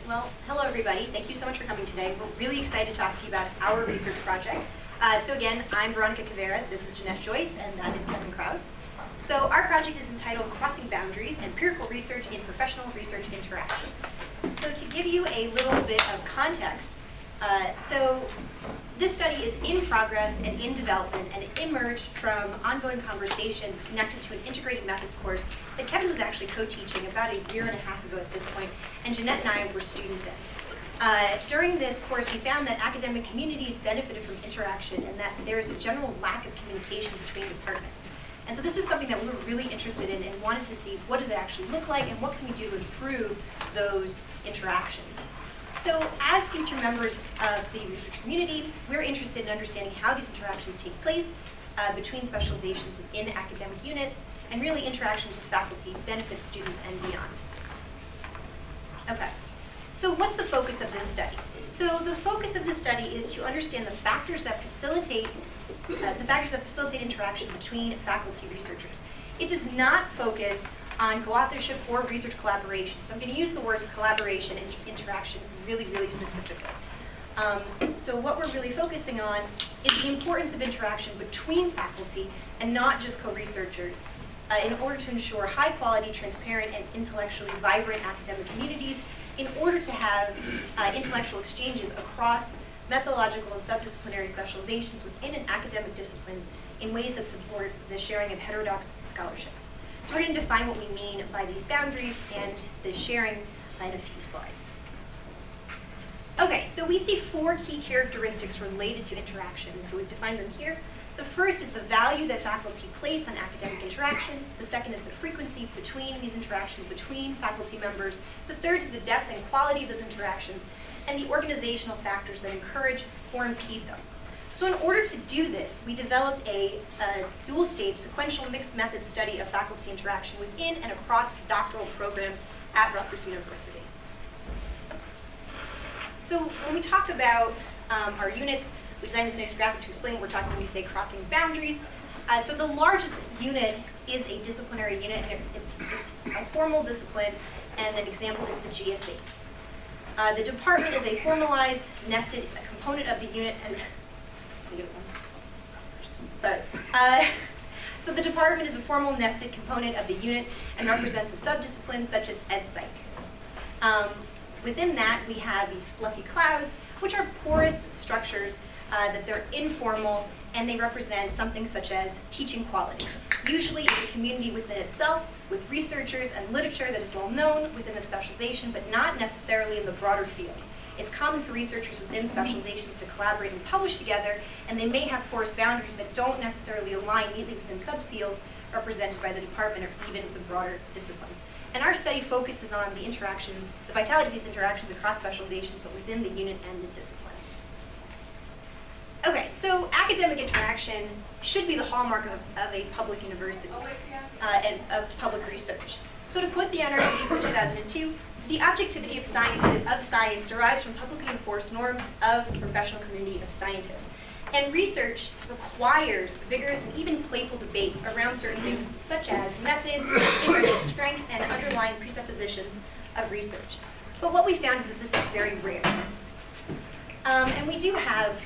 Well, hello everybody. Thank you so much for coming today. We're really excited to talk to you about our research project. So again, I'm Veronica Cavera, this is Jeanette Joyce, and that is Crouse. So our project is entitled Crossing Boundaries, Empirical Research in Professional Research Interaction. So to give you a little bit of context, so this study is in progress and in development, and it emerged from ongoing conversations connected to an integrated methods course that Kevin was actually co-teaching about a year and a half ago at this point, and Jeanette and I were students in. During this course, we found that academic communities benefited from interaction and that there is a general lack of communication between departments. And so this was something that we were really interested in and wanted to see what does it actually look like and what can we do to improve those interactions. So as future members of the research community, we're interested in understanding how these interactions take place between specializations within academic units, and really interactions with faculty benefit students and beyond. Okay, so what's the focus of this study? So the focus of this study is to understand the factors that facilitate interaction between faculty researchers. It does not focus on co-authorship or research collaboration. So I'm going to use the words collaboration and interaction really specifically. So what we're really focusing on is the importance of interaction between faculty and not just co-researchers in order to ensure high quality, transparent, and intellectually vibrant academic communities in order to have intellectual exchanges across methodological and subdisciplinary specializations within an academic discipline in ways that support the sharing of heterodox scholarships. So we're going to define what we mean by these boundaries and the sharing in a few slides. Okay, so we see four key characteristics related to interaction. So we've defined them here. The first is the value that faculty place on academic interaction. The second is the frequency between these interactions between faculty members. The third is the depth and quality of those interactions, and the organizational factors that encourage or impede them. So in order to do this, we developed a dual-stage sequential mixed method study of faculty interaction within and across doctoral programs at Rutgers University. So when we talk about our units, we designed this next graphic to explain what we're talking when we say crossing boundaries. So the largest unit is a disciplinary unit, and it's a formal discipline, and an example is the GSA. The department is a formalized, nested component of the unit, and so the department is a formal nested component of the unit and represents a subdiscipline such as EdPsych. Within that, we have these fluffy clouds, which are porous structures that they're informal, and they represent something such as teaching quality. Usually it's a community within itself, with researchers and literature that is well known within the specialization, but not necessarily in the broader field. It's common for researchers within specializations to collaborate and publish together, and they may have porous boundaries that don't necessarily align neatly within subfields represented by the department or even the broader discipline. And our study focuses on the interactions, the vitality of these interactions across specializations, but within the unit and the discipline. Okay, so academic interaction should be the hallmark of a public university and of public research. So to quote the NRC from 2002, the objectivity of science derives from publicly enforced norms of the professional community of scientists. And research requires vigorous and even playful debates around certain things such as methods, emergent strength, and underlying presuppositions of research. But what we found is that this is very rare. And we do have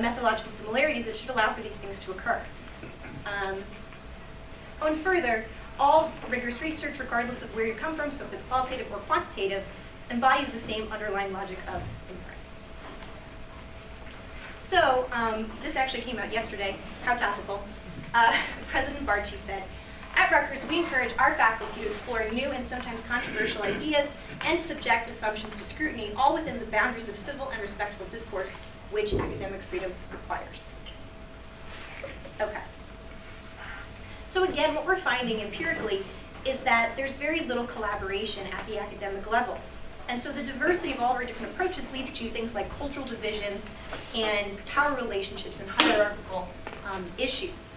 methodological similarities that should allow for these things to occur. And further, all rigorous research, regardless of where you come from, so if it's qualitative or quantitative, embodies the same underlying logic of inference. So this actually came out yesterday. How topical. President Barchi said, "At Rutgers, we encourage our faculty to explore new and sometimes controversial ideas and to subject assumptions to scrutiny, all within the boundaries of civil and respectful discourse, which academic freedom requires." Okay. So again, what we're finding empirically is that there's very little collaboration at the academic level. And so the diversity of all of our different approaches leads to things like cultural divisions and power relationships and hierarchical issues.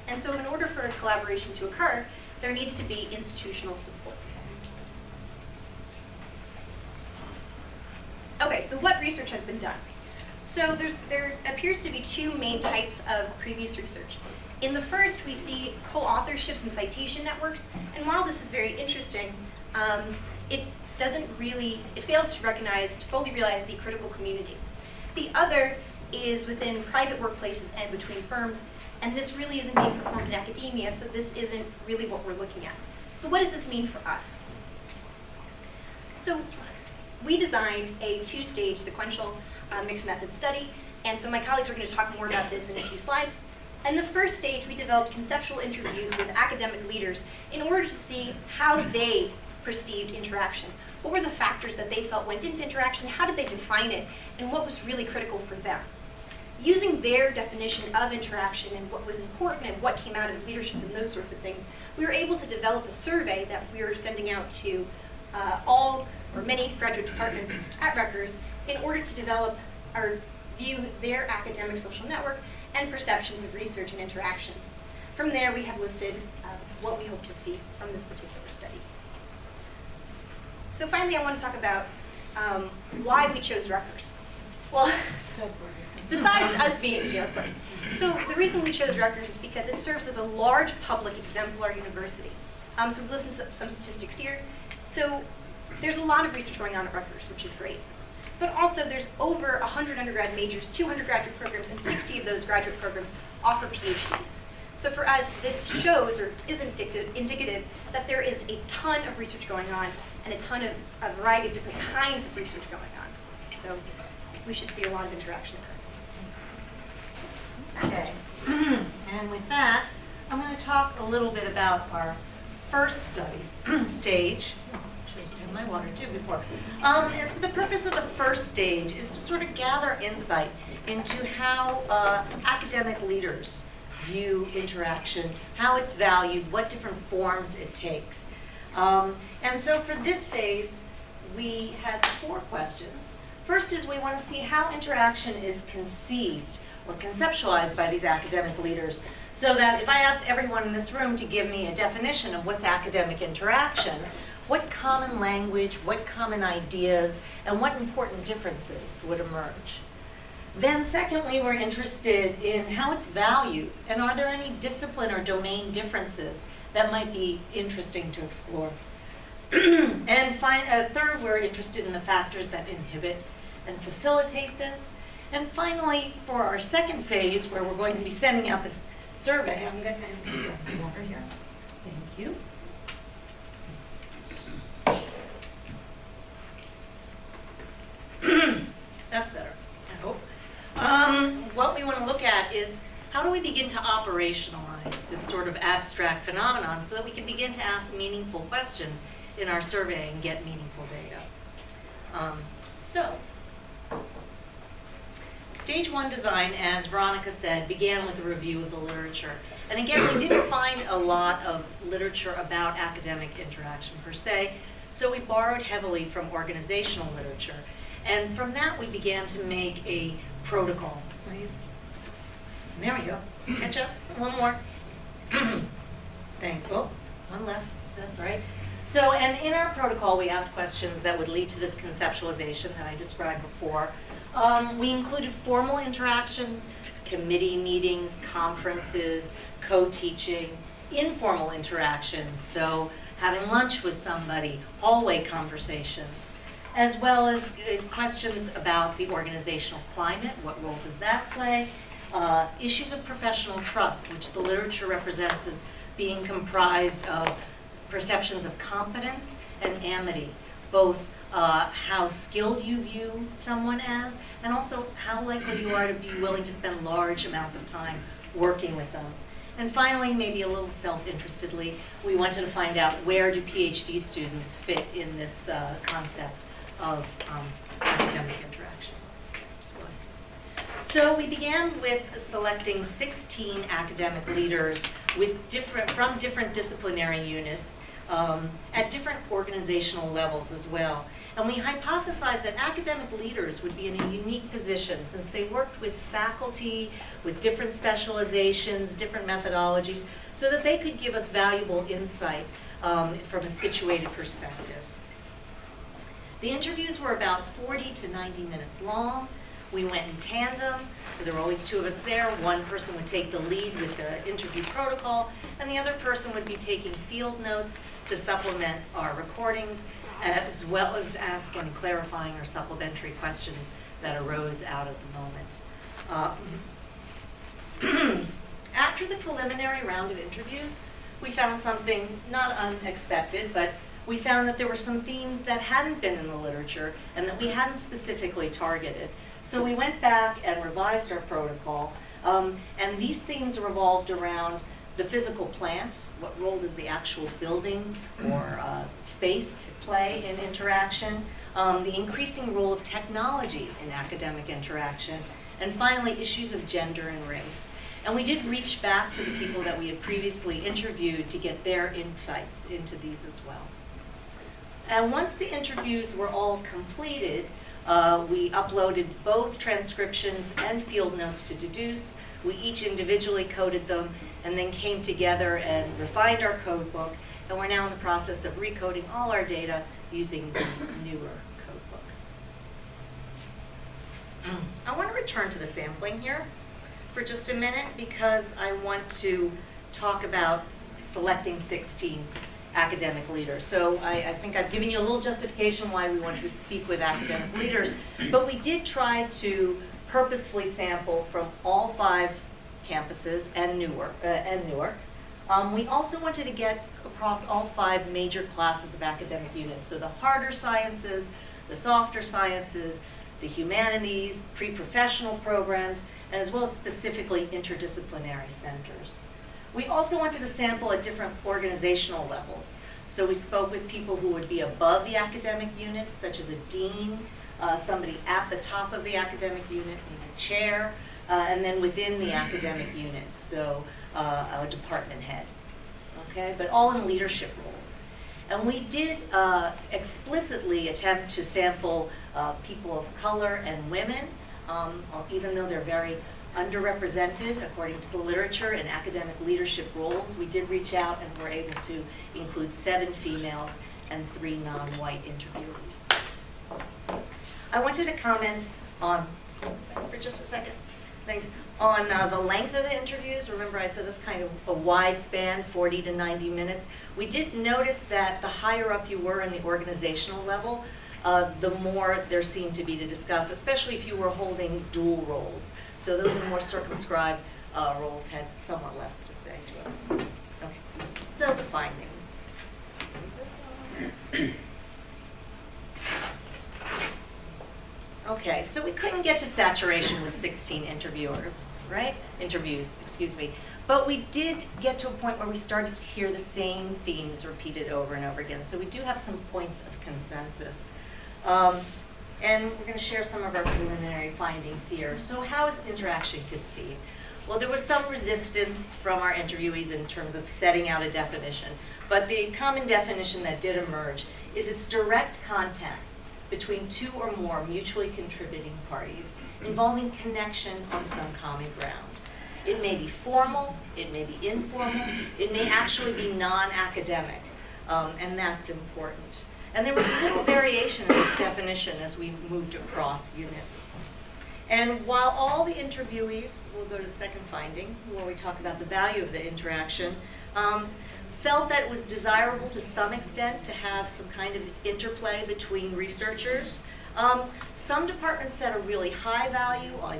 And so in order for collaboration to occur, there needs to be institutional support. Okay, so what research has been done? So there appears to be two main types of previous research. In the first, we see co-authorships and citation networks, and while this is very interesting, it it fails to fully realize the critical community. The other is within private workplaces and between firms, and this really isn't being performed in academia, so this isn't really what we're looking at. So what does this mean for us? So we designed a two-stage sequential mixed method study, and so my colleagues are going to talk more about this in a few slides. In the first stage, we developed conceptual interviews with academic leaders in order to see how they perceived interaction. What were the factors that they felt went into interaction? How did they define it? And what was really critical for them? Using their definition of interaction and what was important and what came out of leadership and those sorts of things, we were able to develop a survey that we were sending out to all or many graduate departments at Rutgers in order to develop or view their academic social network and perceptions of research and interaction. From there, we have listed what we hope to see from this particular study. So finally, I want to talk about why we chose Rutgers. Well, besides us being here, of course. So the reason we chose Rutgers is because it serves as a large public exemplar university. So we've listened to some statistics here. So there's a lot of research going on at Rutgers, which is great. But also there's over 100 undergrad majors, 200 graduate programs, and 60 of those graduate programs offer PhDs. So for us, this shows or is indicative that there is a ton of research going on and a variety of different kinds of research going on. So we should see a lot of interaction occur. Okay, and with that, I'm going to talk a little bit about our first study stage. Should have done my water too before. And so the purpose of the first stage is to sort of gather insight into how academic leaders view interaction, how it's valued, what different forms it takes. And so for this phase, we had 4 questions. First is we want to see how interaction is conceived or conceptualized by these academic leaders, so that if I asked everyone in this room to give me a definition of what's academic interaction, what common language, what common ideas, and what important differences would emerge. Then secondly, we're interested in how it's valued, and are there any discipline or domain differences that might be interesting to explore. And third, we're interested in the factors that inhibit and facilitate this. And finally, for our second phase, where we're going to be sending out this survey, I'm going to get water here. Thank you. That's better, I hope. What we want to look at is how do we begin to operationalize this sort of abstract phenomenon so that we can begin to ask meaningful questions in our survey and get meaningful data. Stage 1 design, as Veronica said, began with a review of the literature. And again, we didn't find a lot of literature about academic interaction per se, so we borrowed heavily from organizational literature. And from that, we began to make a protocol. There we go. Catch up. One more. One less. That's right. So, and in our protocol, we asked questions that would lead to this conceptualization that I described before. We included formal interactions, committee meetings, conferences, co-teaching, informal interactions, so having lunch with somebody, hallway conversations, as well as questions about the organizational climate, what role does that play, issues of professional trust, which the literature represents as being comprised of perceptions of competence and amity, both how skilled you view someone as, and also how likely you are to be willing to spend large amounts of time working with them. And finally, maybe a little self-interestedly, we wanted to find out where do PhD students fit in this concept of academic interaction. So we began with selecting 16 academic leaders from different disciplinary units at different organizational levels as well. And we hypothesized that academic leaders would be in a unique position since they worked with faculty, with different specializations, different methodologies, so that they could give us valuable insight from a situated perspective. The interviews were about 40 to 90 minutes long. We went in tandem, so there were always 2 of us there. One person would take the lead with the interview protocol, and the other person would be taking field notes to supplement our recordings. as well as ask any clarifying or supplementary questions that arose out of the moment. After the preliminary round of interviews, we found something not unexpected, but we found that there were some themes that hadn't been in the literature and that we hadn't specifically targeted. So we went back and revised our protocol, and these themes revolved around the physical plant. What role does the actual building or space play in interaction? The increasing role of technology in academic interaction, and finally, issues of gender and race. And we did reach back to the people that we had previously interviewed to get their insights into these as well. And once the interviews were all completed, we uploaded both transcriptions and field notes to Deduce. We each individually coded them and then came together and refined our code book. And we're now in the process of recoding all our data using the newer code book. I want to return to the sampling here for just a minute because I want to talk about selecting 16 academic leaders. So I think I've given you a little justification why we want to speak with academic leaders, but we did try to purposefully sample from all 5 campuses and Newark. We also wanted to get across all 5 major classes of academic units, so the harder sciences, the softer sciences, the humanities, pre-professional programs, and as well as specifically interdisciplinary centers. We also wanted to sample at different organizational levels. So we spoke with people who would be above the academic unit, such as a dean, somebody at the top of the academic unit, maybe a chair, and then within the academic unit, so a department head. Okay, but all in leadership roles. And we did explicitly attempt to sample people of color and women, even though they're very underrepresented according to the literature in academic leadership roles. We did reach out and were able to include 7 females and 3 non-white interviewees. I wanted to comment on, for just a second, thanks, on the length of the interviews. Remember I said that's kind of a wide span, 40 to 90 minutes. We did notice that the higher up you were in the organizational level, the more there seemed to be to discuss, especially if you were holding dual roles. So those in more circumscribed roles had somewhat less to say to us. Okay, so the findings. Okay, so we couldn't get to saturation with 16 interviews, excuse me. But we did get to a point where we started to hear the same themes repeated over and over again. So we do have some points of consensus. And we're going to share some of our preliminary findings here. So how is interaction conceived? Well, there was some resistance from our interviewees in terms of setting out a definition. But the common definition that did emerge is it's direct contact between 2 or more mutually contributing parties involving connection on some common ground. It may be formal, it may be informal, it may actually be non-academic, and that's important. And there was a little variation in this definition as we moved across units. And while all the interviewees, we'll go to the second finding, where we talk about the value of the interaction, felt that it was desirable to some extent to have some kind of interplay between researchers. Some departments set a really high value on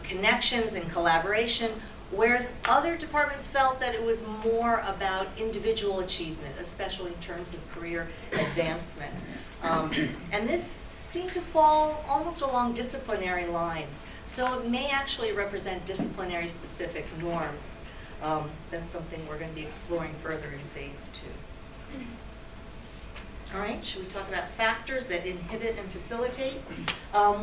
connections and collaboration, whereas other departments felt that it was more about individual achievement, especially in terms of career advancement. And this seemed to fall almost along disciplinary lines. So it may actually represent disciplinary specific norms. That's something we're going to be exploring further in phase 2. All right, should we talk about factors that inhibit and facilitate?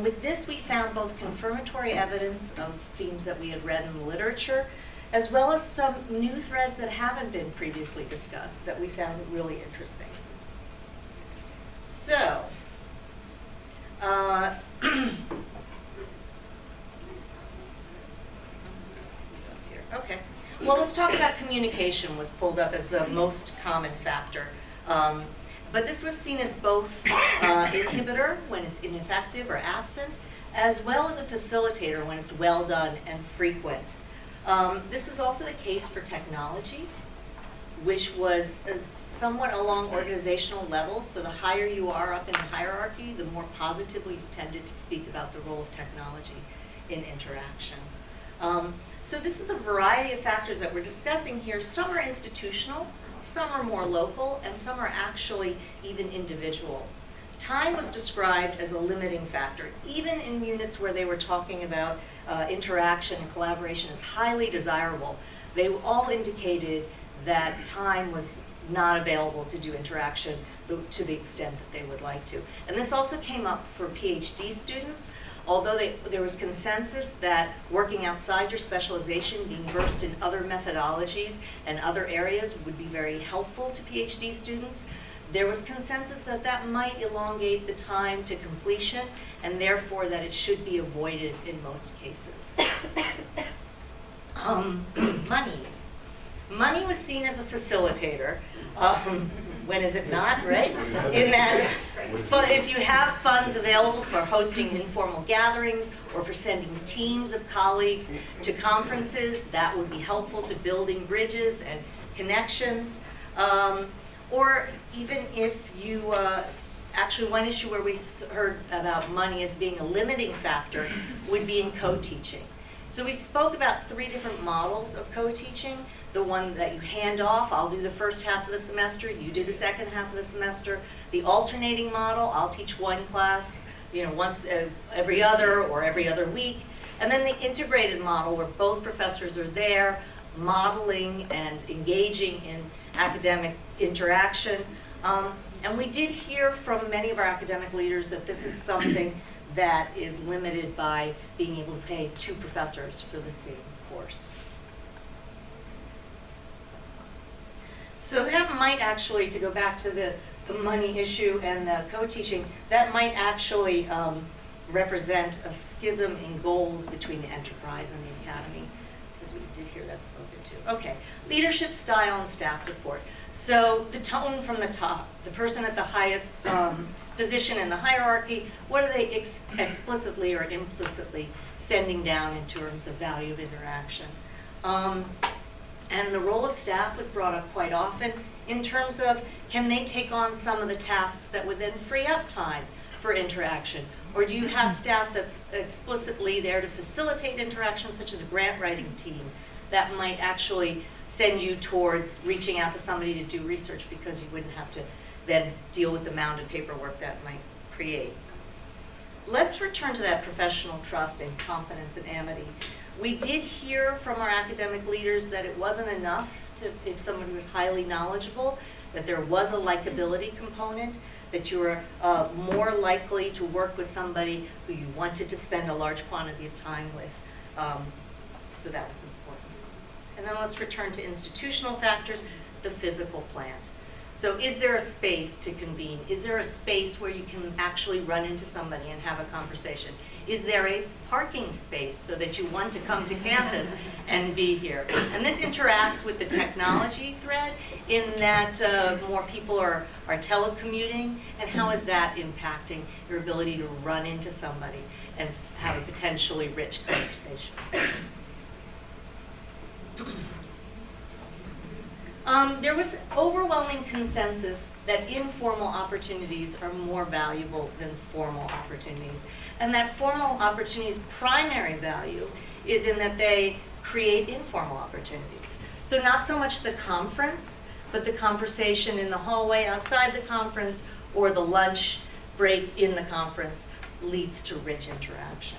With this, we found both confirmatory evidence of themes that we had read in the literature, as well as some new threads that haven't been previously discussed that we found really interesting. So, okay. Well, let's talk about communication was pulled up as the most common factor. But this was seen as both inhibitor when it's ineffective or absent, as well as a facilitator when it's well done and frequent. This is also the case for technology. which was somewhat along organizational levels. So the higher you are up in the hierarchy, the more positively you tended to speak about the role of technology in interaction. So this is a variety of factors that we're discussing here. Some are institutional, some are more local, and some are actually even individual. Time was described as a limiting factor. Even in units where they were talking about interaction and collaboration as highly desirable, they all indicated that time was not available to do interaction to the extent that they would like to. And this also came up for PhD students. Although there was consensus that working outside your specialization, being versed in other methodologies and other areas would be very helpful to PhD students, there was consensus that that might elongate the time to completion, and therefore that it should be avoided in most cases. Money. Money was seen as a facilitator. When is it not, right? In that, but if you have funds available for hosting informal gatherings or for sending teams of colleagues to conferences, that would be helpful to building bridges and connections. Or even if you, actually one issue where we heard about money as being a limiting factor would be in co-teaching. So we spoke about 3 different models of co-teaching. The one that you hand off, I'll do the first half of the semester, you do the second half of the semester. The alternating model, I'll teach one class, once every other or every other week. And then the integrated model where both professors are there, modeling and engaging in academic interaction. And we did hear from many of our academic leaders that this is something that is limited by being able to pay 2 professors for the same course. So that might actually, to go back to the money issue and the co-teaching, that might actually represent a schism in goals between the enterprise and the academy, because we did hear that spoken to. Okay, leadership style and staff support. So the tone from the top, the person at the highest position in the hierarchy, what are they explicitly or implicitly sending down in terms of value of interaction? And the role of staff was brought up quite often in terms of, can they take on some of the tasks that would then free up time for interaction? Or do you have staff that's explicitly there to facilitate interaction, such as a grant writing team, that might actually send you towards reaching out to somebody to do research because you wouldn't have to then deal with the mounted paperwork that might create? Let's return to that professional trust and confidence and amity. We did hear from our academic leaders that it wasn't enough if somebody was highly knowledgeable, that there was a likability component, that you were more likely to work with somebody who you wanted to spend a large quantity of time with. So that was important. And then let's return to institutional factors, the physical plant. So is there a space to convene? Is there a space where you can actually run into somebody and have a conversation? Is there a parking space so that you want to come to campus and be here? And this interacts with the technology thread in that more people are telecommuting, and how is that impacting your ability to run into somebody and have a potentially rich conversation? There was overwhelming consensus that informal opportunities are more valuable than formal opportunities, and that formal opportunities' primary value is in that they create informal opportunities. So not so much the conference, but the conversation in the hallway outside the conference or the lunch break in the conference leads to rich interaction.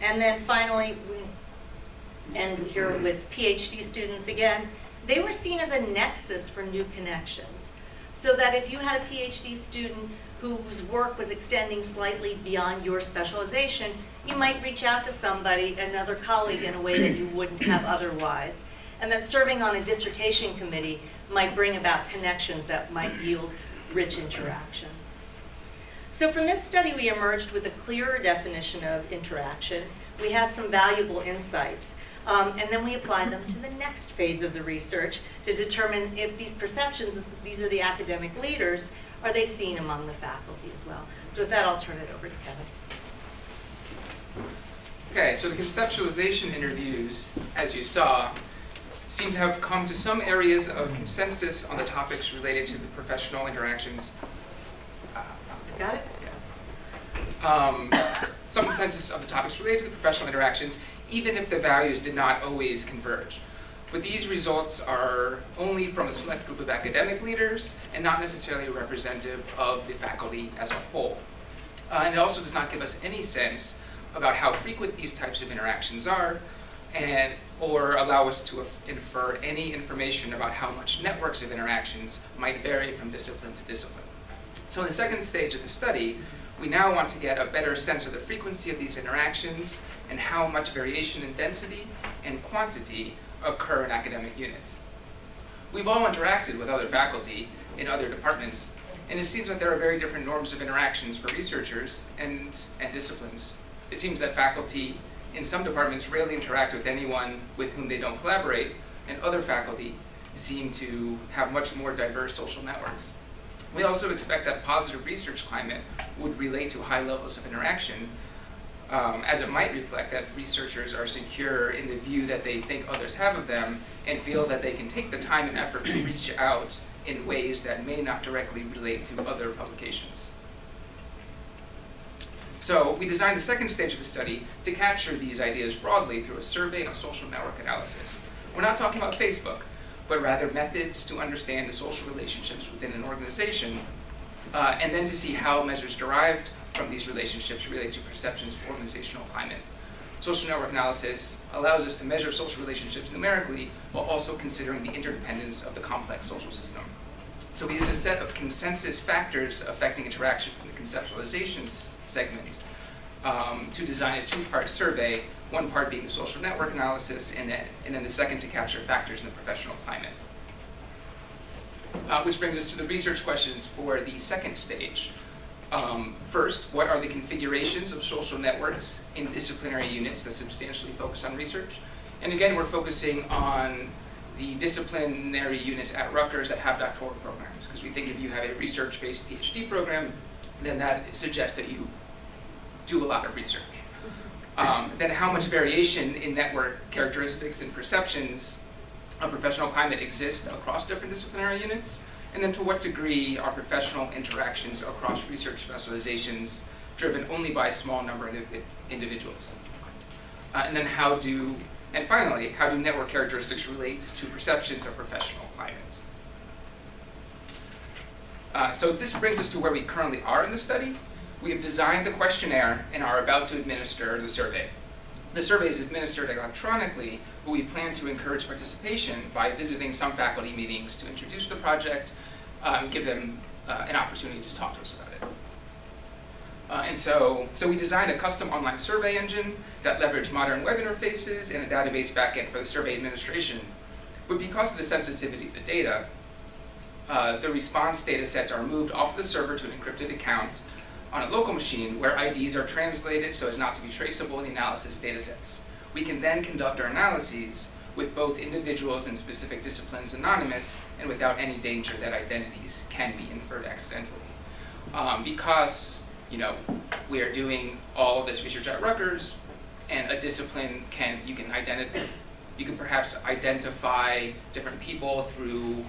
And then finally, we end here with PhD students again. They were seen as a nexus for new connections. So that if you had a PhD student whose work was extending slightly beyond your specialization, you might reach out to somebody, another colleague, in a way that you wouldn't have otherwise. And that serving on a dissertation committee might bring about connections that might yield rich interactions. So from this study, we emerged with a clearer definition of interaction. We had some valuable insights. And then we applied them to the next phase of the research to determine if these perceptions, these are the academic leaders, are they seen among the faculty as well? So with that, I'll turn it over to Kevin. Okay, so the conceptualization interviews, as you saw, seem to have come to some areas of consensus on the topics related to the professional interactions. Got it? Some consensus of the topics related to the professional interactions, even if the values did not always converge. But these results are only from a select group of academic leaders and not necessarily representative of the faculty as a whole. And it also does not give us any sense about how frequent these types of interactions are, or allow us to infer any information about how much networks of interactions might vary from discipline to discipline. So in the second stage of the study, we now want to get a better sense of the frequency of these interactions and how much variation in density and quantity occur in academic units. We've all interacted with other faculty in other departments, and it seems that there are very different norms of interactions for researchers and disciplines. It seems that faculty in some departments rarely interact with anyone with whom they don't collaborate, and other faculty seem to have much more diverse social networks. We also expect that a positive research climate would relate to high levels of interaction, as it might reflect that researchers are secure in the view that they think others have of them and feel that they can take the time and effort to reach out in ways that may not directly relate to other publications. So we designed the second stage of the study to capture these ideas broadly through a survey and a social network analysis. We're not talking about Facebook, but rather methods to understand the social relationships within an organization, and then to see how measures derived from these relationships relate to perceptions of organizational climate. Social network analysis allows us to measure social relationships numerically while also considering the interdependence of the complex social system. So we use a set of consensus factors affecting interaction from the conceptualization segment to design a two-part survey, one part being the social network analysis, and then the second to capture factors in the professional climate. Which brings us to the research questions for the second stage. First, what are the configurations of social networks in disciplinary units that substantially focus on research? And again, we're focusing on the disciplinary units at Rutgers that have doctoral programs, because we think if you have a research-based PhD program, then that suggests that you do a lot of research. Then how much variation in network characteristics and perceptions of professional climate exist across different disciplinary units, and then to what degree are professional interactions across research specializations driven only by a small number of individuals. And finally, how do network characteristics relate to perceptions of professional climate? So this brings us to where we currently are in the study. We have designed the questionnaire and are about to administer the survey. The survey is administered electronically, but we plan to encourage participation by visiting some faculty meetings to introduce the project, give them an opportunity to talk to us about it. And so we designed a custom online survey engine that leveraged modern web interfaces and a database backend for the survey administration. But because of the sensitivity of the data, the response data sets are moved off the server to an encrypted account on a local machine where IDs are translated so as not to be traceable in the analysis data sets. We can then conduct our analyses with both individuals in specific disciplines anonymous and without any danger that identities can be inferred accidentally. Because we are doing all of this research at Rutgers, and a discipline you can perhaps identify different people through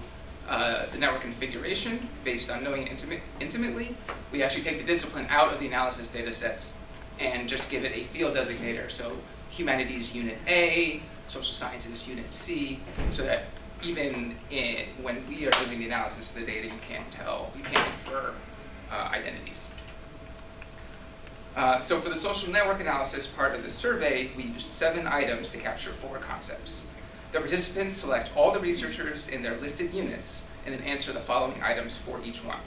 the network configuration based on knowing it intimately. We actually take the discipline out of the analysis data sets and just give it a field designator. So humanities unit A, social sciences unit C, so that even when we are doing the analysis of the data, you can't infer identities. So for the social network analysis part of the survey, we used 7 items to capture 4 concepts. The participants select all the researchers in their listed units and then answer the following items for each one.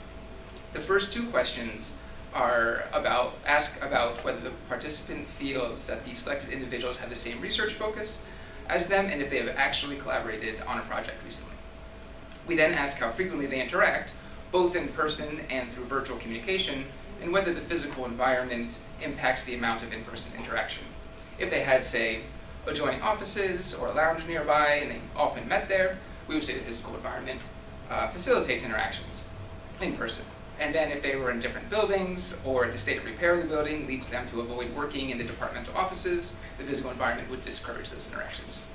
The first 2 questions ask about whether the participant feels that the selected individuals have the same research focus as them and if they have actually collaborated on a project recently. We then ask how frequently they interact, both in person and through virtual communication, and whether the physical environment impacts the amount of in-person interaction. If they had, say, adjoining offices or a lounge nearby and they often met there, we would say the physical environment facilitates interactions in person. And then if they were in different buildings or the state of repair of the building leads them to avoid working in the departmental offices, the physical environment would discourage those interactions.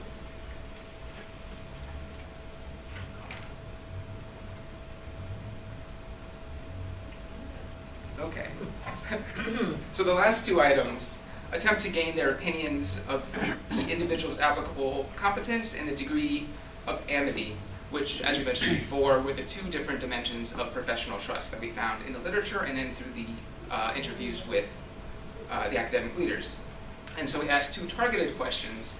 So the last two items attempt to gain their opinions of the individual's applicable competence and the degree of amity, which, as we mentioned before, were the two different dimensions of professional trust that we found in the literature and then through the interviews with the academic leaders. And so we asked two targeted questions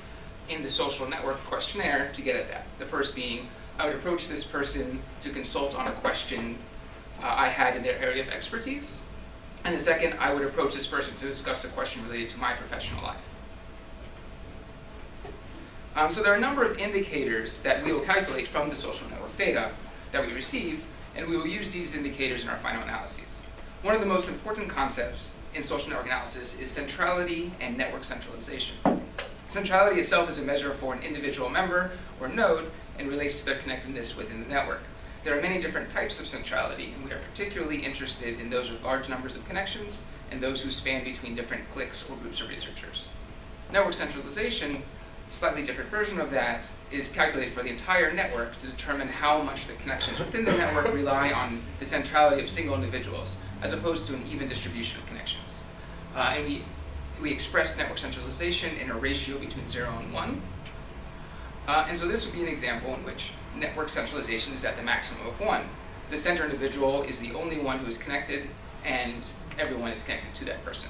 in the social network questionnaire to get at that. The first being, I would approach this person to consult on a question I had in their area of expertise. And the second, I would approach this person to discuss a question related to my professional life. So there are a number of indicators that we will calculate from the social network data that we receive, and we will use these indicators in our final analyses. One of the most important concepts in social network analysis is centrality and network centralization. Centrality itself is a measure for an individual member or node and relates to their connectedness within the network. There are many different types of centrality, and we are particularly interested in those with large numbers of connections and those who span between different cliques or groups of researchers. Network centralization, a slightly different version of that, is calculated for the entire network to determine how much the connections within the network rely on the centrality of single individuals, as opposed to an even distribution of connections. And we express network centralization in a ratio between 0 and 1. And so this would be an example in which network centralization is at the maximum of 1. The center individual is the only one who is connected, and everyone is connected to that person.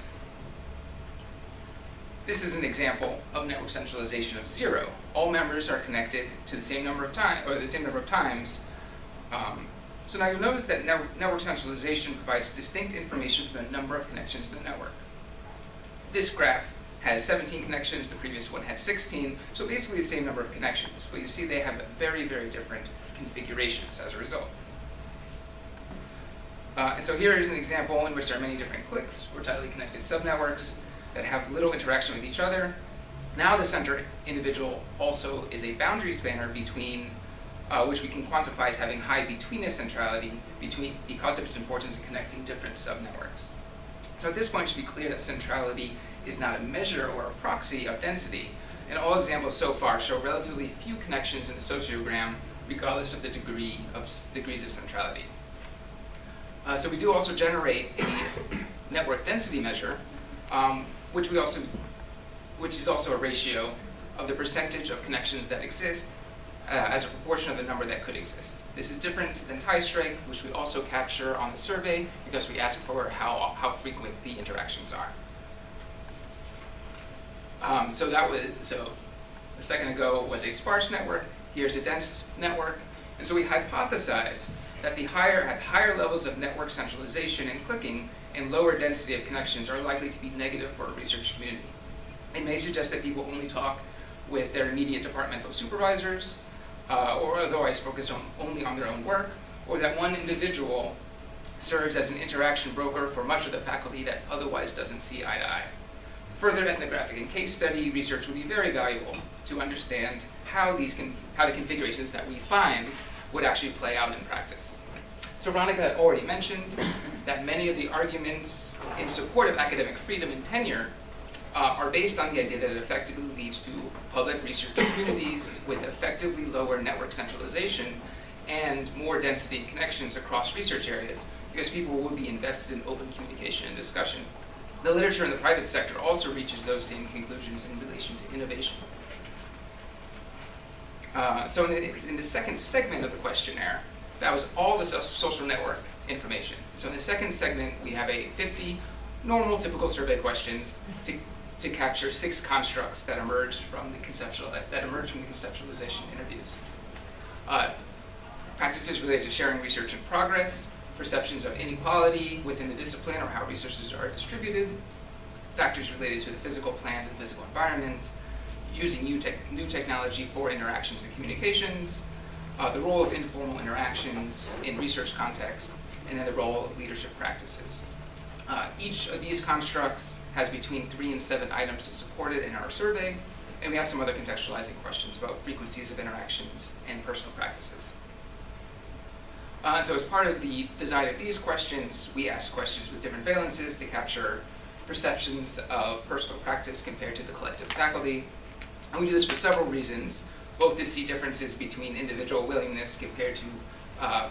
This is an example of network centralization of 0. All members are connected to the same number of times. So now you'll notice that network centralization provides distinct information for the number of connections in the network. This graph has 17 connections, the previous one had 16, so basically the same number of connections, but you see they have very, very different configurations as a result. And so here is an example in which there are many different cliques or tightly connected subnetworks that have little interaction with each other. Now the center individual also is a boundary spanner between, which we can quantify as having high betweenness centrality because of its importance in connecting different subnetworks. So at this point, it should be clear that centrality is not a measure or a proxy of density, and all examples so far show relatively few connections in the sociogram, regardless of the degrees of centrality. So we do also generate a network density measure, which is also a ratio of the percentage of connections that exist as a proportion of the number that could exist. This is different than tie strength, which we also capture on the survey because we ask for how frequent the interactions are. So a second ago was a sparse network. Here's a dense network, and so we hypothesized that higher levels of network centralization and clicking and lower density of connections are likely to be negative for a research community. It may suggest that people only talk with their immediate departmental supervisors, or otherwise focus only on their own work, or that one individual serves as an interaction broker for much of the faculty that otherwise doesn't see eye to eye. Further ethnographic and case study research will be very valuable to understand how the configurations that we find would actually play out in practice. So Veronica had already mentioned that many of the arguments in support of academic freedom and tenure are based on the idea that it effectively leads to public research communities with effectively lower network centralization and more density and connections across research areas, because people will be invested in open communication and discussion. The literature in the private sector also reaches those same conclusions in relation to innovation. So in the second segment of the questionnaire, that was all the social network information. So in the second segment, we have 50 normal, typical survey questions to capture 6 constructs that emerge from the conceptualization interviews. Practices related to sharing research in progress, perceptions of inequality within the discipline or how resources are distributed, factors related to the physical plant and physical environment, using new technology for interactions and communications, the role of informal interactions in research contexts, and then the role of leadership practices. Each of these constructs has between 3 and 7 items to support it in our survey, and we have some other contextualizing questions about frequencies of interactions and personal practices. And so as part of the design of these questions, we ask questions with different valences to capture perceptions of personal practice compared to the collective faculty. And we do this for several reasons, both to see differences between individual willingness compared to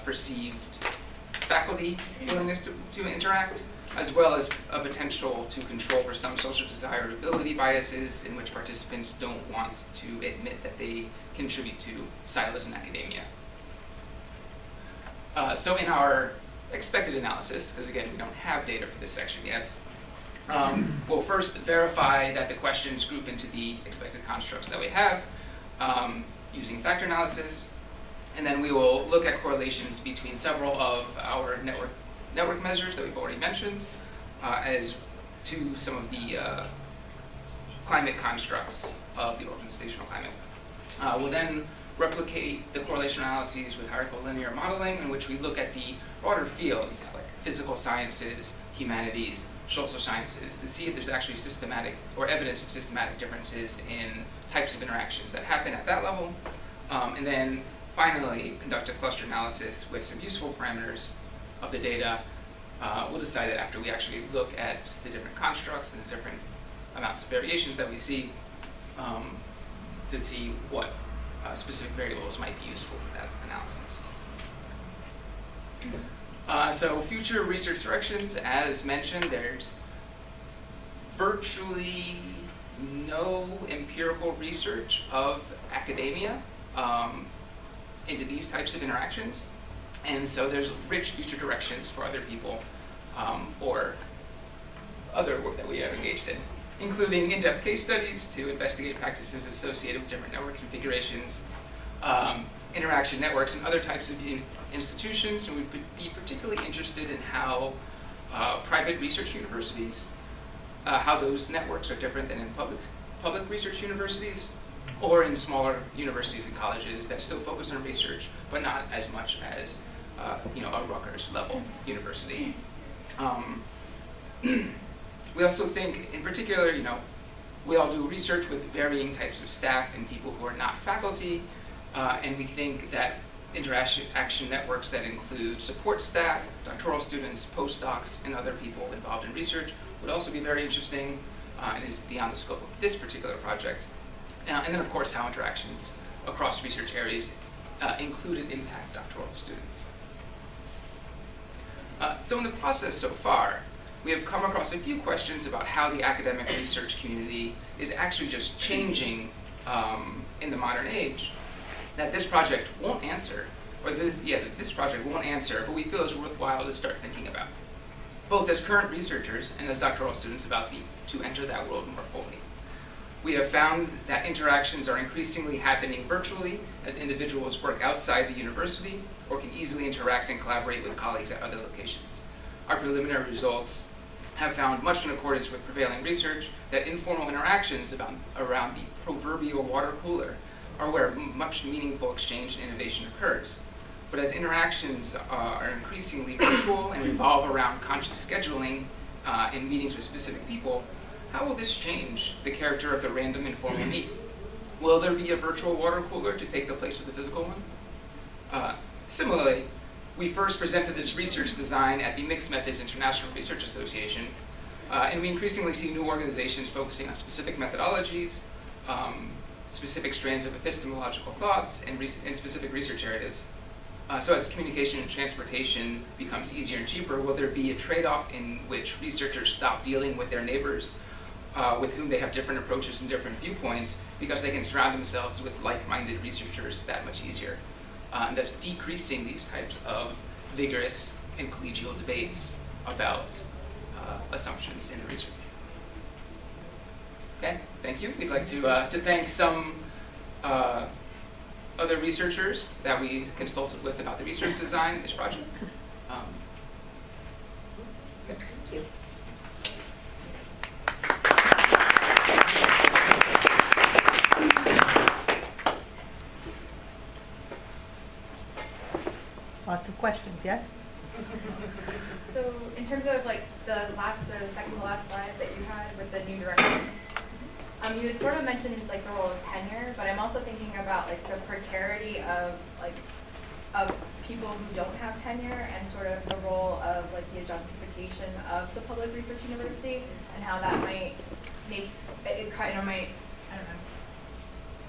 perceived faculty willingness to interact, as well as a potential to control for some social desirability biases in which participants don't want to admit that they contribute to silos in academia. So in our expected analysis, because again, we don't have data for this section yet, we'll first verify that the questions group into the expected constructs that we have using factor analysis, and then we will look at correlations between several of our network measures that we've already mentioned, as to some of the climate constructs of the organizational climate. We'll then replicate the correlation analyses with hierarchical linear modeling, in which we look at the broader fields like physical sciences, humanities, social sciences, to see if there's actually systematic or evidence of systematic differences in types of interactions that happen at that level. And then finally conduct a cluster analysis with some useful parameters of the data. We'll decide that after we actually look at the different constructs and the different amounts of variations that we see, to see what specific variables might be useful for that analysis. So future research directions, as mentioned, there's virtually no empirical research of academia into these types of interactions. And so there's rich future directions for other people or other work that we are engaged in, including in-depth case studies to investigate practices associated with different network configurations, interaction networks, and other types of institutions. And we would be particularly interested in how private research universities, how those networks are different than in public research universities, or in smaller universities and colleges that still focus on research, but not as much as a Rutgers level university. We also think, in particular, we all do research with varying types of staff and people who are not faculty, and we think that interaction networks that include support staff, doctoral students, postdocs, and other people involved in research would also be very interesting and is beyond the scope of this particular project. And then, of course, how interactions across research areas include and impact doctoral students. So in the process so far, we have come across a few questions about how the academic research community is actually just changing in the modern age that this project won't answer, or that this project won't answer, but we feel is worthwhile to start thinking about, both as current researchers and as doctoral students about to enter that world more fully. We have found that interactions are increasingly happening virtually as individuals work outside the university or can easily interact and collaborate with colleagues at other locations. Our preliminary results have found, much in accordance with prevailing research, that informal interactions around the proverbial water cooler are where much meaningful exchange and innovation occurs. But as interactions are increasingly virtual and revolve around conscious scheduling in meetings with specific people, how will this change the character of the random informal meet? Will there be a virtual water cooler to take the place of the physical one? Similarly, we first presented this research design at the Mixed Methods International Research Association, and we increasingly see new organizations focusing on specific methodologies, specific strands of epistemological thought, and specific research areas. So as communication and transportation becomes easier and cheaper, will there be a trade-off in which researchers stop dealing with their neighbors with whom they have different approaches and different viewpoints because they can surround themselves with like-minded researchers that much easier? And thus decreasing these types of vigorous and collegial debates about assumptions in the research. Okay, thank you. We'd like to thank some other researchers that we consulted with about the research design of this project. Okay. Thank you. Lots of questions, yes? So in terms of like the second to last slide that you had with the new directions, you had sort of mentioned like the role of tenure, but I'm also thinking about like the precarity of people who don't have tenure and sort of the role of like the adjunctification of the public research university and how that might make it kind of might, I don't know.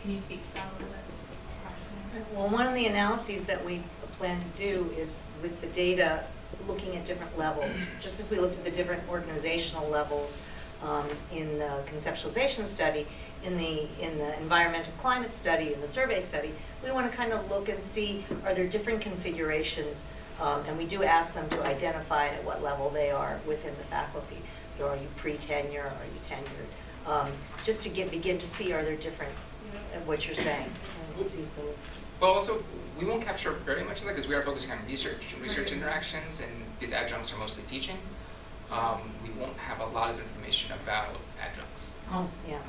Can you speak to that a little bit? Well, one of the analyses that we plan to do is with the data looking at different levels, just as we looked at the different organizational levels in the conceptualization study, in the environmental climate study, in the survey study, we want to kind of look and see, are there different configurations, and we do ask them to identify at what level they are within the faculty. So are you pre-tenure, are you tenured? Just to begin to see, are there different, what you're saying. And we'll see if they'll. Well, also, we won't capture very much of that because we are focusing on research interactions, and these adjuncts are mostly teaching. We won't have a lot of information about adjuncts. Oh, yeah.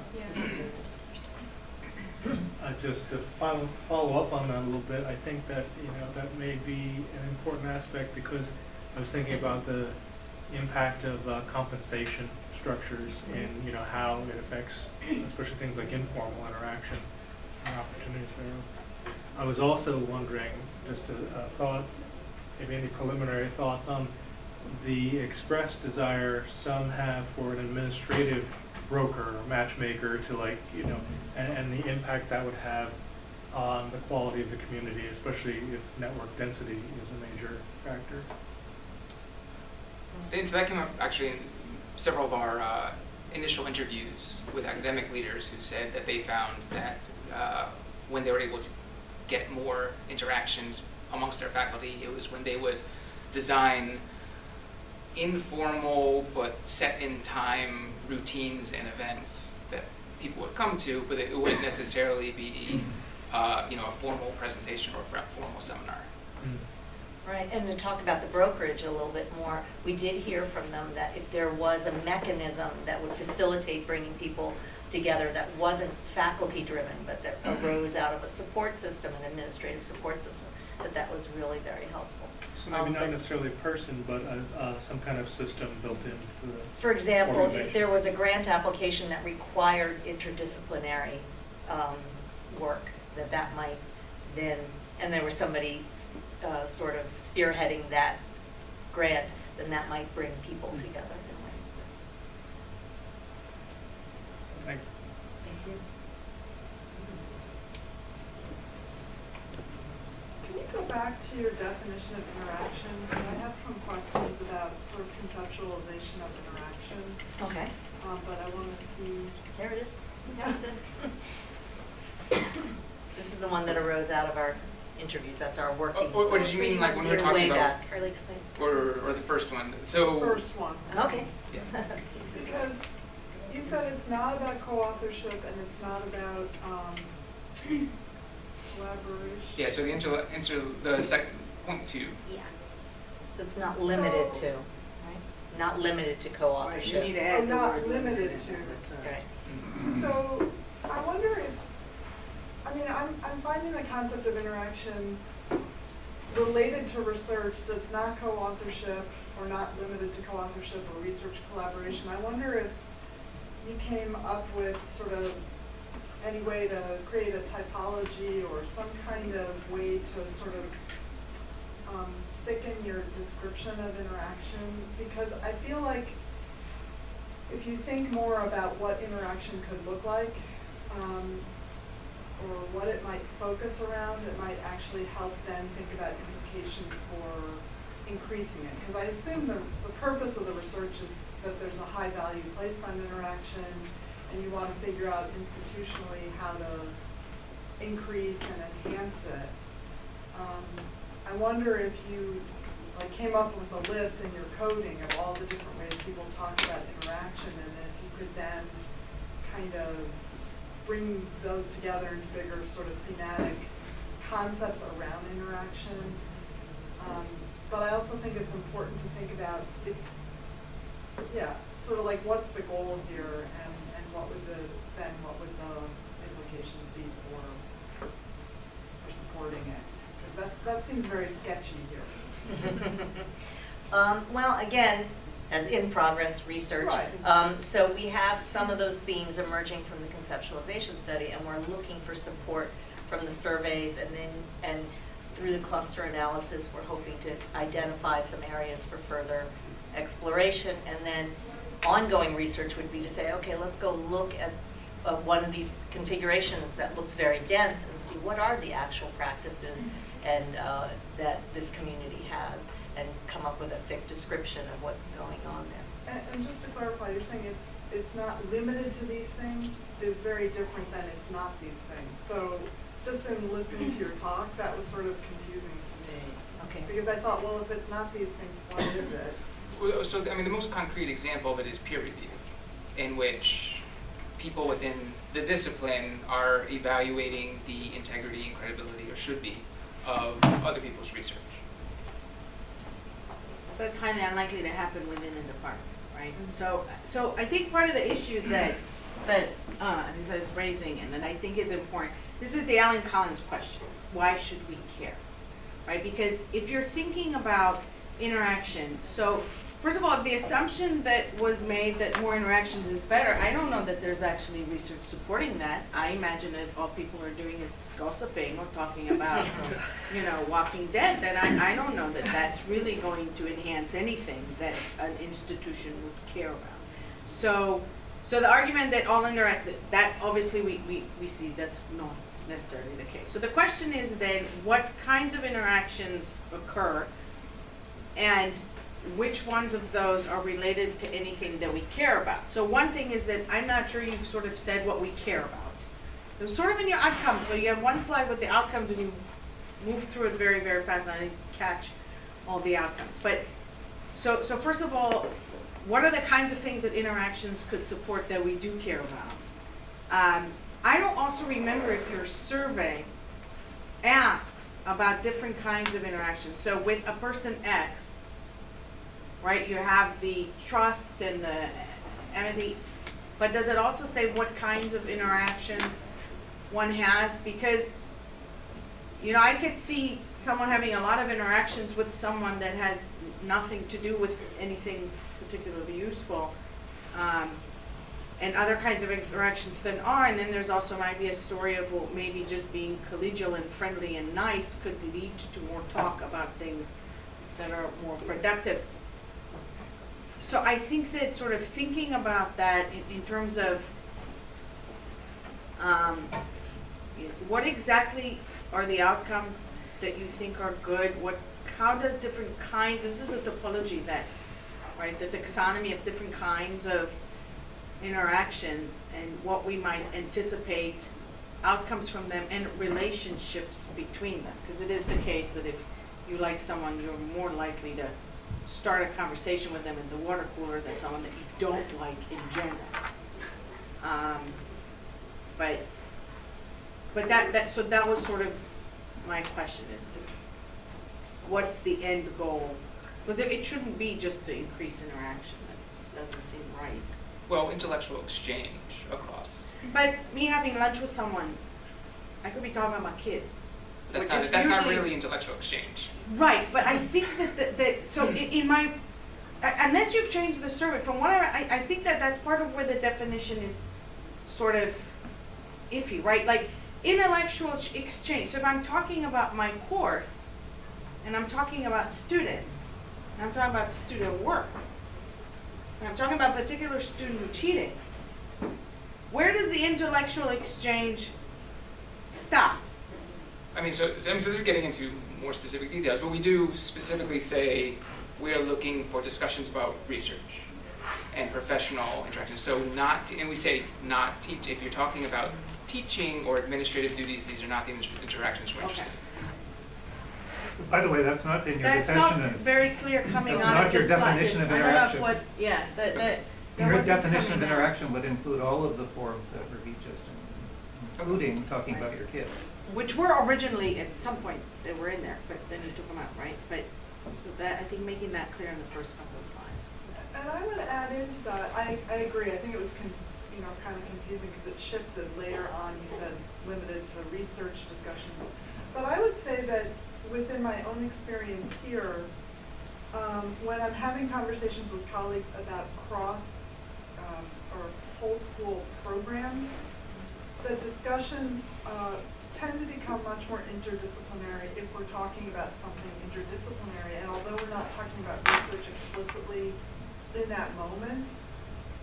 Just to follow up on that a little bit, I think that that may be an important aspect because I was thinking about the impact of compensation structures and how it affects, especially things like informal interaction and opportunities there. I was also wondering, just a thought, maybe any preliminary thoughts on the expressed desire some have for an administrative broker or matchmaker to and the impact that would have on the quality of the community, especially if network density is a major factor. And so that came up actually in several of our initial interviews with academic leaders who said that they found that when they were able to get more interactions amongst their faculty, it was when they would design informal but set in time routines and events that people would come to, but it wouldn't necessarily be a formal presentation or a formal seminar. Right, and to talk about the brokerage a little bit more, we did hear from them that if there was a mechanism that would facilitate bringing people together that wasn't faculty driven, but that arose out of a support system, an administrative support system, that was really very helpful. So maybe not necessarily a person, but some kind of system built in for example, if there was a grant application that required interdisciplinary work, that might then, and there was somebody sort of spearheading that grant, then that might bring people together in ways. Thanks. Thank you. Can you go back to your definition of interaction? I have some questions about sort of conceptualization of interaction. Okay. But I want to see. There it is. Yeah. This is the one that arose out of our interviews. That's our working. What did you mean, like when we were talking about? Carly, explain. Or the first one. So. The first one. Okay. Yeah. Because you said it's not about co-authorship and it's not about collaboration. Yeah. So the second point 2. Yeah. So it's not limited to, right? Not limited to co-authorship. You need to add the not word limited to. Right. So I wonder if, I'm finding the concept of interaction related to research that's not co-authorship or not limited to co-authorship or research collaboration. I wonder if you came up with sort of any way to create a typology or some kind of way to sort of thicken your description of interaction, because I feel like if you think more about what interaction could look like, or what it might focus around, it might actually help then think about implications for increasing it. Because I assume the purpose of the research is that there's a high value placed on interaction, and you want to figure out institutionally how to increase and enhance it. I wonder if you came up with a list in your coding of all the different ways people talk about interaction, and if you could then kind of bring those together into bigger sort of thematic concepts around interaction. But I also think it's important to think about sort of what's the goal here, and what would the implications be for supporting it? Because that seems very sketchy here. Well, again, as in progress research. Right. So we have some of those themes emerging from the conceptualization study, and we're looking for support from the surveys, and through the cluster analysis, we're hoping to identify some areas for further exploration. And then ongoing research would be to say, okay, let's go look at one of these configurations that looks very dense and see what are the actual practices and that this community has. and come up with a thick description of what's going on there. And just to clarify, you're saying it's not limited to these things is very different than it's not these things. So just in listening to your talk, that was sort of confusing to me. Okay. Because I thought, well, if it's not these things, what is it? Well, so, I mean, the most concrete example of it is peer review, in which people within the discipline are evaluating the integrity and credibility, or should be, of other people's research. But it's highly unlikely to happen within a department, right? So I think part of the issue that Lisa is raising, and that I think is important, this is the Alan Collins question: why should we care, right? Because if you're thinking about interactions, so first of all, the assumption that was made that more interactions is better, I don't know that there's actually research supporting that. I imagine that all people are doing is gossiping or talking about, Walking Dead. That I don't know that that's really going to enhance anything that an institution would care about. So the argument that all interact, that obviously we see that's not necessarily the case. So the question is then, what kinds of interactions occur, and which ones of those are related to anything that we care about? So one thing is that I'm not sure you've sort of said what we care about. It was sort of in your outcomes. So you have one slide with the outcomes, and you move through it very, very fast, and I didn't catch all the outcomes. But so first of all, what are the kinds of things that interactions could support that we do care about? I don't also remember if your survey asks about different kinds of interactions. So with a person X, right, you have the trust and the empathy, but does it also say what kinds of interactions one has? Because, I could see someone having a lot of interactions with someone that has nothing to do with anything particularly useful, and other kinds of interactions than are, and then there's also might be a story of, well, maybe just being collegial and friendly and nice could lead to more talk about things that are more productive. So I think that sort of thinking about that in terms of what exactly are the outcomes that you think are good? How does different kinds? This is a topology that, right, the taxonomy of different kinds of interactions and what we might anticipate outcomes from them and relationships between them. Because it is the case that if you like someone, you're more likely to start a conversation with them in the water cooler than someone that you don't like in general. So that was sort of my question: is what's the end goal? Because it shouldn't be just to increase interaction. That doesn't seem right. Well, intellectual exchange across. But me having lunch with someone, I could be talking about kids. That's not really intellectual exchange. Right, but I think that so in my, unless you've changed the survey, from what I think that's part of where the definition is sort of iffy, right? Like intellectual exchange. So if I'm talking about my course, and I'm talking about students, and I'm talking about student work, and I'm talking about a particular student cheating, where does the intellectual exchange stop? I mean, so this is getting into more specific details, but we do specifically say we are looking for discussions about research and professional interactions. So and we say not teach. If you're talking about teaching or administrative duties, these are not the interactions we're interested in. By the way, that's not in your That's definition. not very clear coming That's out not of your this slide. definition of I don't know if interaction. Your definition of interaction would include all of the forms that Ravi just including talking about your kids. Which were originally, at some point, they were in there, but then you took them out, right? But so that, I think making that clear in the first couple of slides. And I would add into that, I agree. I think it was kind of confusing because it shifted later on. You said limited to research discussions. But I would say that within my own experience here, when I'm having conversations with colleagues about cross or whole school programs, the discussions tend to become much more interdisciplinary if we're talking about something interdisciplinary. And although we're not talking about research explicitly in that moment,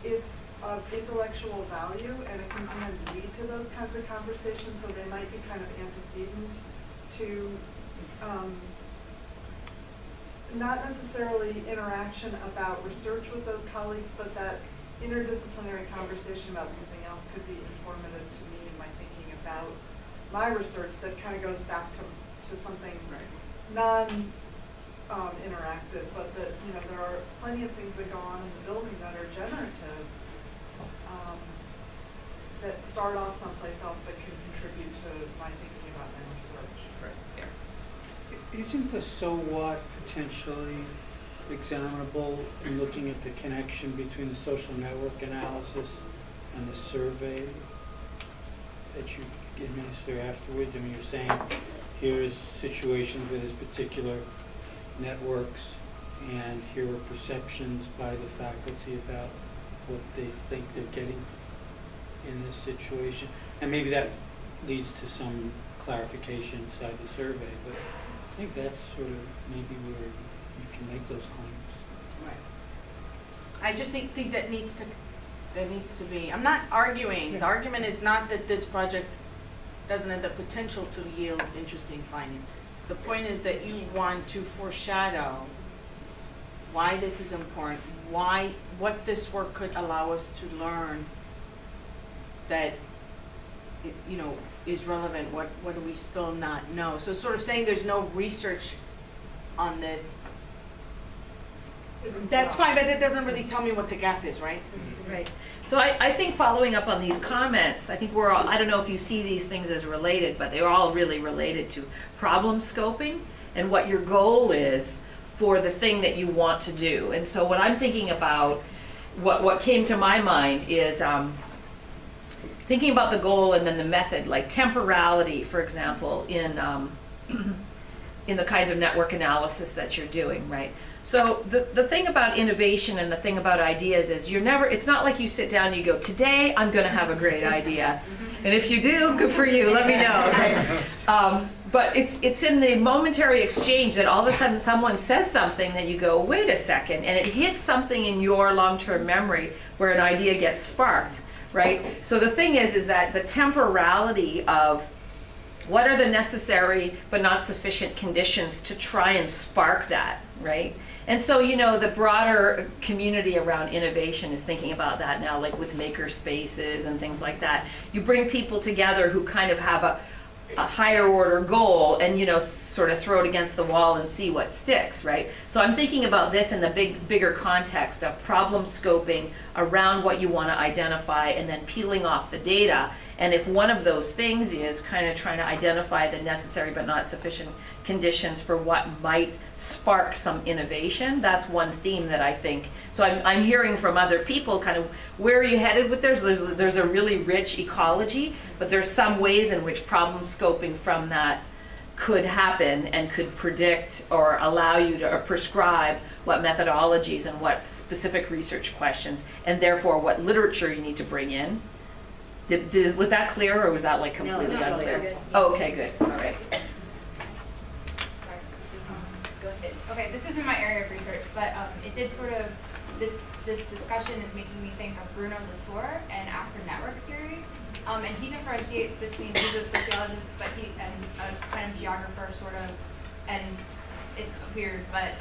it's of intellectual value, and it can sometimes lead to those kinds of conversations. So they might be kind of antecedent to not necessarily interaction about research with those colleagues, but that interdisciplinary conversation about something else could be informative to me in my thinking about my research that kind of goes back to something non-interactive, but that, you know, there are plenty of things that go on in the building that are generative, that start off someplace else that can contribute to my thinking about my research. Right. Yeah. Isn't the so what potentially examinable in looking at the connection between the social network analysis and the survey that you administer afterwards? I mean, you're saying here's situations where there's particular networks, and here are perceptions by the faculty about what they think they're getting in this situation, and maybe that leads to some clarification inside the survey, but I think that's sort of maybe where you can make those claims. Right. I just think that needs to be, I'm not arguing, the argument is not that this project doesn't have the potential to yield interesting findings. The point is that you want to foreshadow why this is important, what this work could allow us to learn that, you know, is relevant, what do we still not know. So sort of saying there's no research on this, that's fine, but it doesn't really tell me what the gap is, right? Right. So I think following up on these comments, I think we're all, I don't know if you see these things as related, but they're all really related to problem scoping and what your goal is for the thing that you want to do. And so what I'm thinking about, what came to my mind is thinking about the goal and then the method, like temporality, for example, in the kinds of network analysis that you're doing, right? So the thing about innovation and the thing about ideas is it's not like you sit down and you go, today I'm going to have a great idea. And if you do, good for you, let me know. Right? But it's in the momentary exchange that all of a sudden someone says something that you go, wait a second, and it hits something in your long-term memory where an idea gets sparked, right? So the thing is that the temporality of what are the necessary but not sufficient conditions to try and spark that, right? And so, you know, the broader community around innovation is thinking about that now, like with maker spaces and things like that. You bring people together who kind of have a higher order goal and, you know, sort of throw it against the wall and see what sticks, right? So I'm thinking about this in the bigger context of problem scoping around what you want to identify and then peeling off the data. And if one of those things is kind of trying to identify the necessary but not sufficient conditions for what might spark some innovation, that's one theme that I think. So I'm hearing from other people kind of where are you headed with this? There's a really rich ecology, but there's some ways in which problem scoping from that could happen and could predict or allow you to or prescribe what methodologies and what specific research questions and therefore what literature you need to bring in. Was that clear or was that like completely unclear? Good. Oh, okay, good. All right. Go ahead. Okay, this isn't my area of research, but it did sort of, this discussion is making me think of Bruno Latour and actor network theory. And he differentiates between, he's a sociologist, but and a kind of geographer sort of, and it's weird, but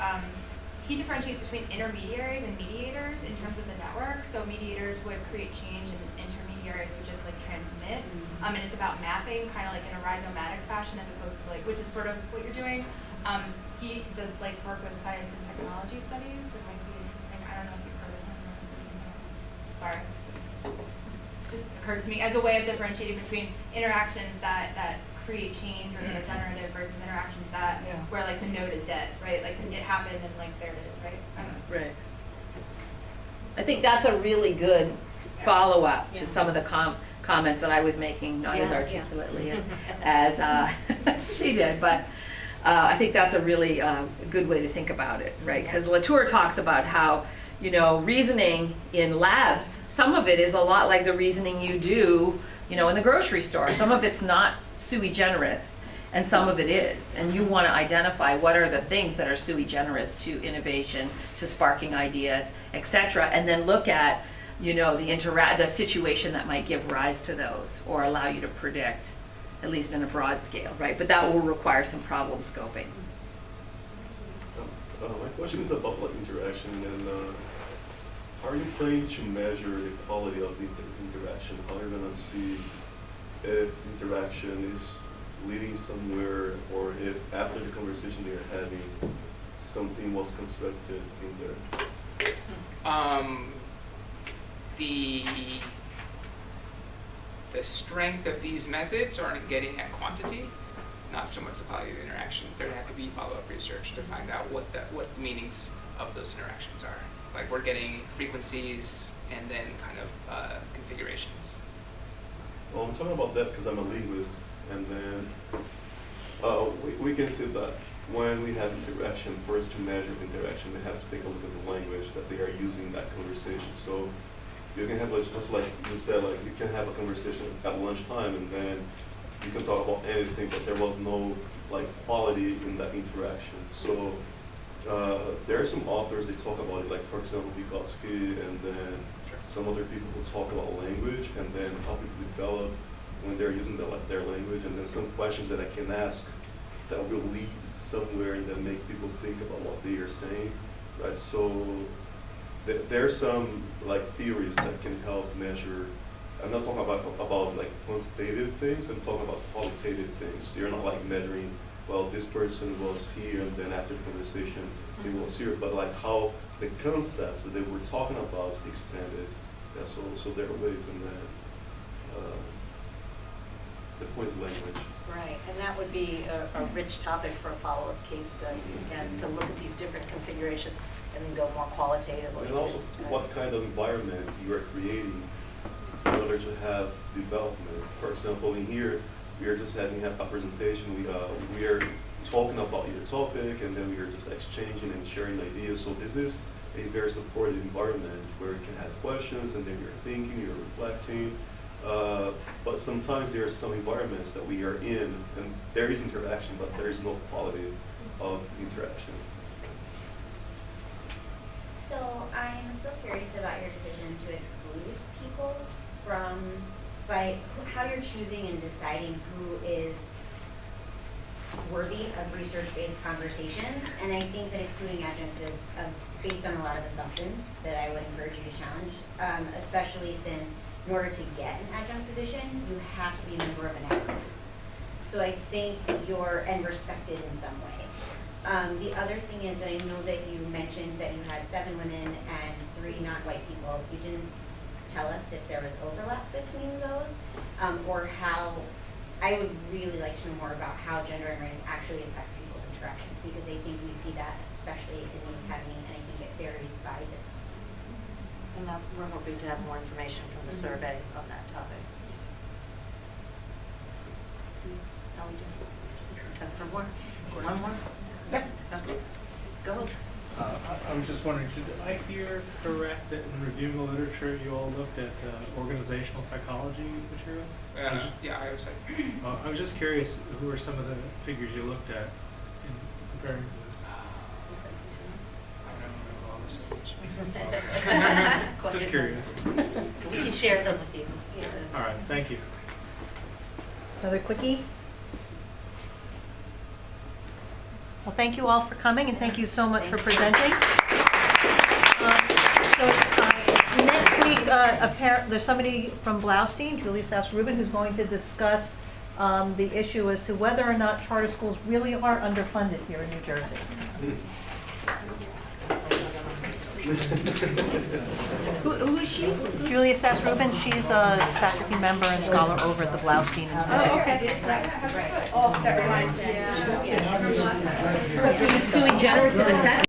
he differentiates between intermediaries and mediators in terms of the network. So mediators would create change and intermediaries would just like transmit. And it's about mapping kind of like in a rhizomatic fashion as opposed to like, which is sort of what you're doing. He does like work with science and technology studies, so it might be interesting. I don't know if you've heard of him. Sorry. Just occurred to me as a way of differentiating between interactions that create change or that are generative versus interactions that where like the node is dead, right? Like it happened and like there it is, right? I don't know. Right. I think that's a really good follow-up to some of the comments that I was making, not as articulately as she did, but I think that's a really good way to think about it, right? Because Latour talks about how, you know, reasoning in labs, some of it is a lot like the reasoning you do, you know, in the grocery store. Some of it's not sui generis, and some of it is. And you want to identify what are the things that are sui generis to innovation, to sparking ideas, etc., and then look at, you know, the situation that might give rise to those or allow you to predict, at least in a broad scale, right? But that will require some problem scoping. My question is about like interaction, and how are you planning to measure the quality of the interaction? How are you going to see if interaction is leading somewhere, or if after the conversation they're having, something was constructed in there? The strength of these methods are in getting at quantity, not so much the quality of the interactions. There'd have to be follow-up research to find out what the meanings of those interactions are. Like, we're getting frequencies and then kind of configurations. Well, I'm talking about that because I'm a linguist, and then we can see that when we have interaction, first to measure interaction, we have to take a look at the language that they are using in that conversation. So you can have, just like you said, like you can have a conversation at lunchtime, and then you can talk about anything, but there was no like quality in that interaction. So there are some authors, they talk about it, like for example Vygotsky, and then some other people who talk about language, and then how people develop when they're using their language, and then some questions that I can ask that will lead somewhere and then make people think about what they are saying, right? So there are some like theories that can help measure. I'm not talking about like quantitative things, I'm talking about qualitative things. You're not like measuring, well, this person was here and then after the conversation he was here, but like how the concepts that they were talking about expanded. Yeah, so there are ways in that. The point is language. Right, and that would be a rich topic for a follow-up case study, and to look at these different configurations and then go more qualitatively. And also what kind of environment you are creating in order to have development. For example, in here, we are just having a presentation. We are talking about your topic, and then we are just exchanging and sharing ideas. So this is a very supportive environment where you can have questions, and then you're thinking, you're reflecting. But sometimes there are some environments that we are in, and there is interaction, but there is no quality of interaction. So I'm still curious about your decision to exclude people from, how you're choosing and deciding who is worthy of research-based conversations. And I think that excluding adjuncts is based on a lot of assumptions that I would encourage you to challenge, especially since in order to get an adjunct position, you have to be a member of an adjunct. So I think and respected in some way. The other thing is that I know that you mentioned that you had 7 women and 3 non-white people. You didn't tell us if there was overlap between those, or how. I would really like to know more about how gender and race actually affects people's interactions, because I think we see that especially in the academy, and I think it varies by discipline. And we're hoping to have more information from the survey on that topic. How we doing? Time for more? One more? Yep. Okay. Go. I was just wondering, did I hear correct that in reviewing the literature you all looked at organizational psychology materials? Yeah, I would say. I was just curious, who are some of the figures you looked at in comparing to this? I don't know. Just curious. We can share them with you. Yeah. All right, thank you. Another quickie? Well, thank you all for coming, and thank you so much for presenting. Next week, there's somebody from Blaustein, Julia Sass-Rubin, who's going to discuss the issue as to whether or not charter schools really are underfunded here in New Jersey. Who is she? Julia Sass-Rubin. She's a faculty member and scholar over at the Blaustein Institute. Oh, okay. So you're sui generis in a sense?